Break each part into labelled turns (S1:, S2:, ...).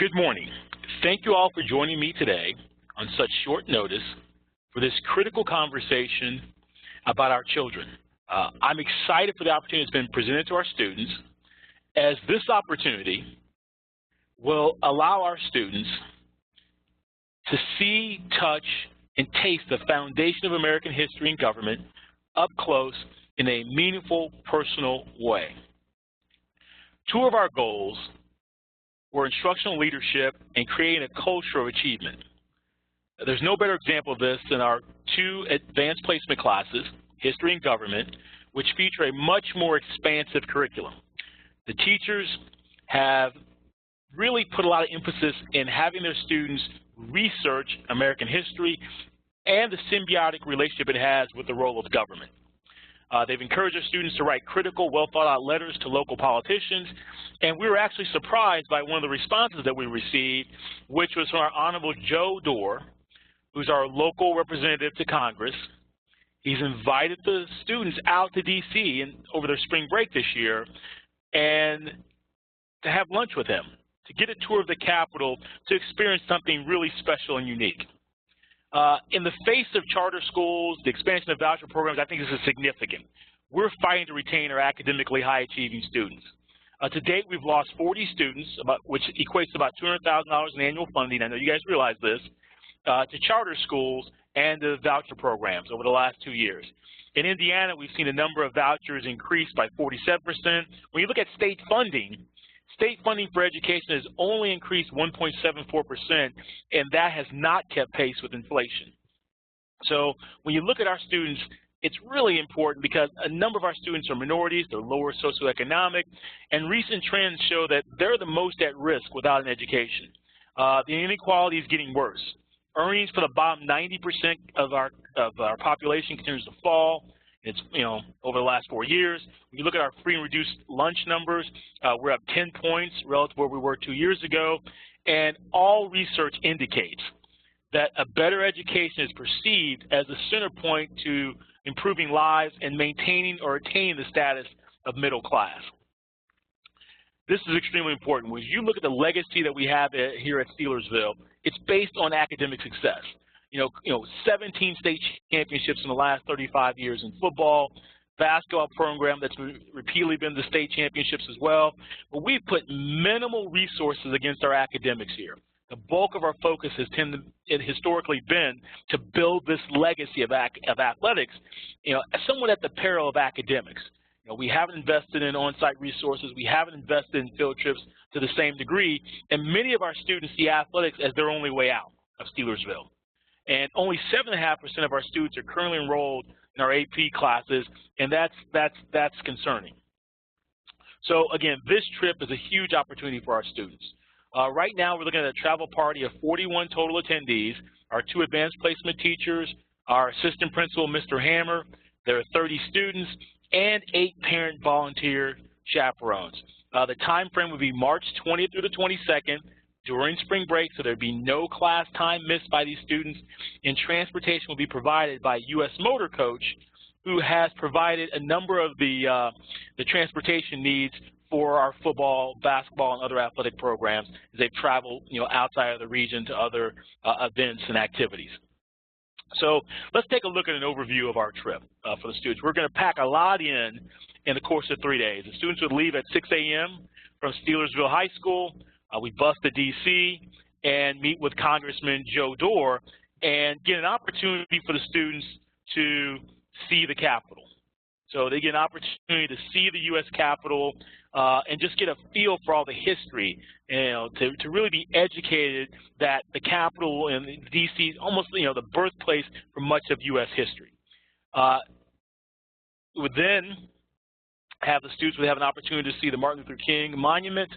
S1: Good morning. Thank you all for joining me today on such short notice for this critical conversation about our children. I'm excited for the opportunity that's been presented to our students, as this opportunity will allow our students to see, touch, and taste the foundation of American history and government up close in a meaningful, personal way. Two of our goals were instructional leadership and creating a culture of achievement. There's no better example of this than our two advanced placement classes, History and Government, which feature a much more expansive curriculum. The teachers have really put a lot of emphasis in having their students research American history and the symbiotic relationship it has with the role of government. They've encouraged their students to write critical, well-thought-out letters to local politicians, and we were actually surprised by one of the responses that we received, which was from our Honorable Joe Dorr, who's our local representative to Congress. He's invited the students out to D.C. over their spring break this year and to have lunch with him, to get a tour of the Capitol, to experience something really special and unique. In the face of charter schools, the expansion of voucher programs, I think this is significant. We're fighting to retain our academically high-achieving students. To date, we've lost 40 students, which equates to about $200,000 in annual funding. I know you guys realize this, to charter schools and the voucher programs over the last 2 years. In Indiana, we've seen the number of vouchers increase by 47%. When you look at state funding for education has only increased 1.74%, and that has not kept pace with inflation. So when you look at our students, it's really important because a number of our students are minorities, they're lower socioeconomic, and recent trends show that they're the most at risk without an education. The inequality is getting worse. Earnings for the bottom 90% of our population continues to fall. It's, over the last 4 years. When you look at our free and reduced lunch numbers, we're up 10 points relative to where we were 2 years ago. And all research indicates that a better education is perceived as a center point to improving lives and maintaining or attaining the status of middle class. This is extremely important. When you look at the legacy that we have here at Steelersville, it's based on academic success. 17 state championships in the last 35 years in football, basketball program that's repeatedly been to state championships as well. But we've put minimal resources against our academics here. The bulk of our focus has historically been to build this legacy of athletics, somewhat at the peril of academics. We haven't invested in on-site resources. We haven't invested in field trips to the same degree, and many of our students see athletics as their only way out of Steelersville. And only 7.5% of our students are currently enrolled in our AP classes, and that's concerning. So again, this trip is a huge opportunity for our students. Right now, we're looking at a travel party of 41 total attendees, our 2 advanced placement teachers, our assistant principal, Mr. Hammer. There are 30 students, and 8 parent volunteer chaperones. The time frame would be March 20th through the 22nd during spring break, so there'd be no class time missed by these students, and transportation will be provided by U.S. Motor Coach, who has provided a number of the transportation needs for our football, basketball, and other athletic programs as they travel outside of the region to other events and activities. So let's take a look at an overview of our trip for the students. We're going to pack a lot in the course of 3 days. The students would leave at 6 a.m. from Steelersville High School. We bus to D.C. and meet with Congressman Joe Dorr and get an opportunity for the students to see the Capitol. So they get an opportunity to see the U.S. Capitol and just get a feel for all the history, to really be educated that the Capitol and D.C. is almost, the birthplace for much of U.S. history. We would then have the students would have an opportunity to see the Martin Luther King Monument.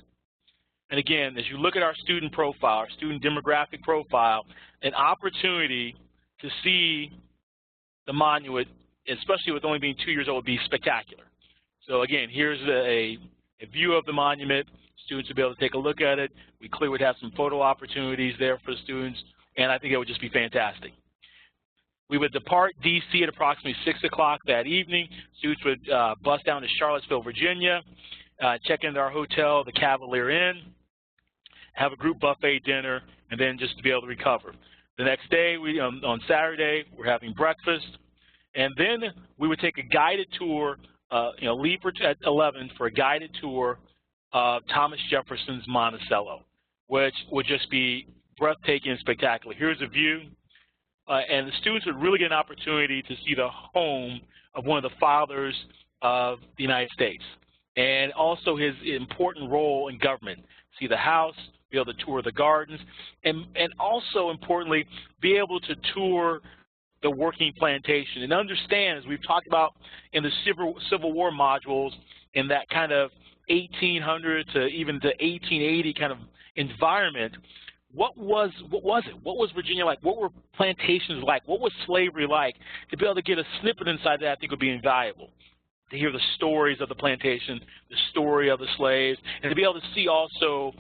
S1: And again, as you look at our student profile, our student demographic profile, an opportunity to see the monument, especially with only being 2 years old, would be spectacular. So again, here's a view of the monument. Students would be able to take a look at it. We clearly would have some photo opportunities there for the students, and I think it would just be fantastic. We would depart D.C. at approximately 6 o'clock that evening. Students would bus down to Charlottesville, Virginia, check into our hotel, the Cavalier Inn. have a group buffet dinner, and then just to be able to recover. The next day, on Saturday, we're having breakfast, and then we would take a guided tour, leave at 11 for a guided tour of Thomas Jefferson's Monticello, which would just be breathtaking and spectacular. Here's a view, and the students would really get an opportunity to see the home of one of the fathers of the United States, and also his important role in government. See the house, be able to tour the gardens, and also importantly, be able to tour the working plantation and understand, as we've talked about in the Civil War modules, in that kind of 1800 to even the 1880 kind of environment, what was it? What was Virginia like? What were plantations like? What was slavery like? To be able to get a snippet inside that, I think would be invaluable. To hear the stories of the plantation, the story of the slaves, and to be able to see also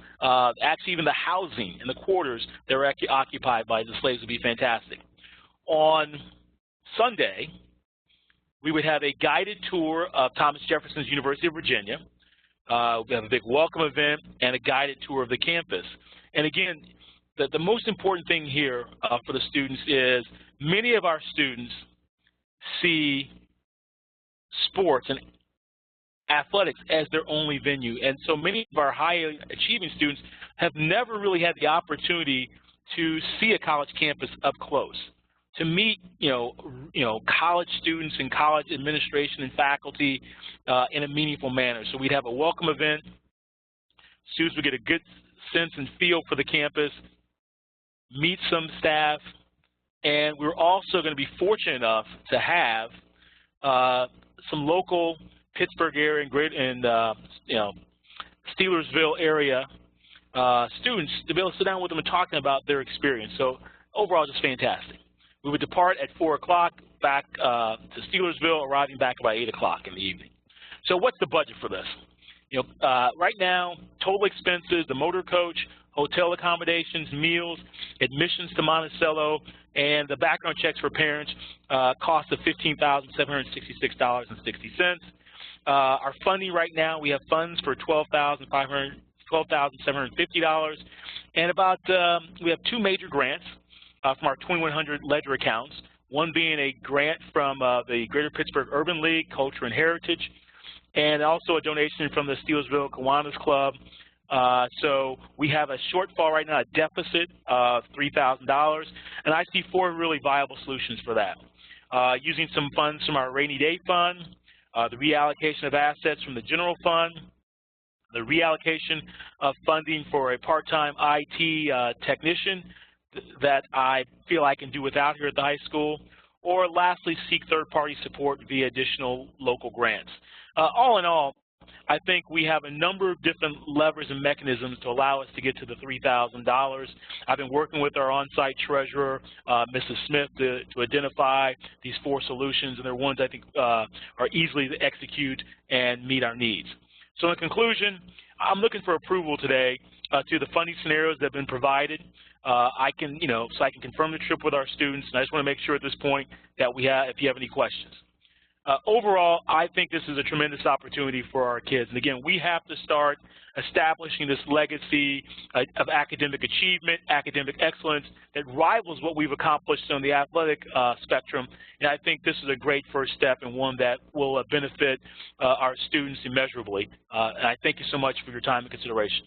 S1: actually even the housing and the quarters that were actually occupied by the slaves would be fantastic. On Sunday, we would have a guided tour of Thomas Jefferson's University of Virginia. We have a big welcome event and a guided tour of the campus. And again, the most important thing here for the students is many of our students see sports and athletics as their only venue. And so many of our highly achieving students have never really had the opportunity to see a college campus up close, to meet college students and college administration and faculty in a meaningful manner. So we'd have a welcome event. Students would get a good sense and feel for the campus, meet some staff, and we're also going to be fortunate enough to have some local Pittsburgh area and Steelersville area students to be able to sit down with them and talking about their experience. So overall, just fantastic. We would depart at 4 o'clock back to Steelersville, arriving back about 8 o'clock in the evening. So what's the budget for this? Right now, total expenses, the motor coach, hotel accommodations, meals, admissions to Monticello, and the background checks for parents cost of $15,766.60. Our funding right now, we have funds for $12,750, and about we have two major grants from our 2100 ledger accounts, one being a grant from the Greater Pittsburgh Urban League, Culture and Heritage, and also a donation from the Steelersville Kiwanis Club. So we have a shortfall right now, a deficit of $3,000, and I see four really viable solutions for that. Using some funds from our rainy day fund, the reallocation of assets from the general fund, the reallocation of funding for a part-time IT technician that I feel I can do without here at the high school, or lastly, seek third-party support via additional local grants. All in all, I think we have a number of different levers and mechanisms to allow us to get to the $3,000. I've been working with our on-site treasurer, Mrs. Smith, to identify these four solutions, and they're ones I think are easily to execute and meet our needs. So in conclusion, I'm looking for approval today to the funding scenarios that have been provided. So I can confirm the trip with our students, and I just want to make sure at this point that if you have any questions. Overall, I think this is a tremendous opportunity for our kids. And again, we have to start establishing this legacy of academic achievement, academic excellence that rivals what we've accomplished on the athletic spectrum. And I think this is a great first step and one that will benefit our students immeasurably. And I thank you so much for your time and consideration.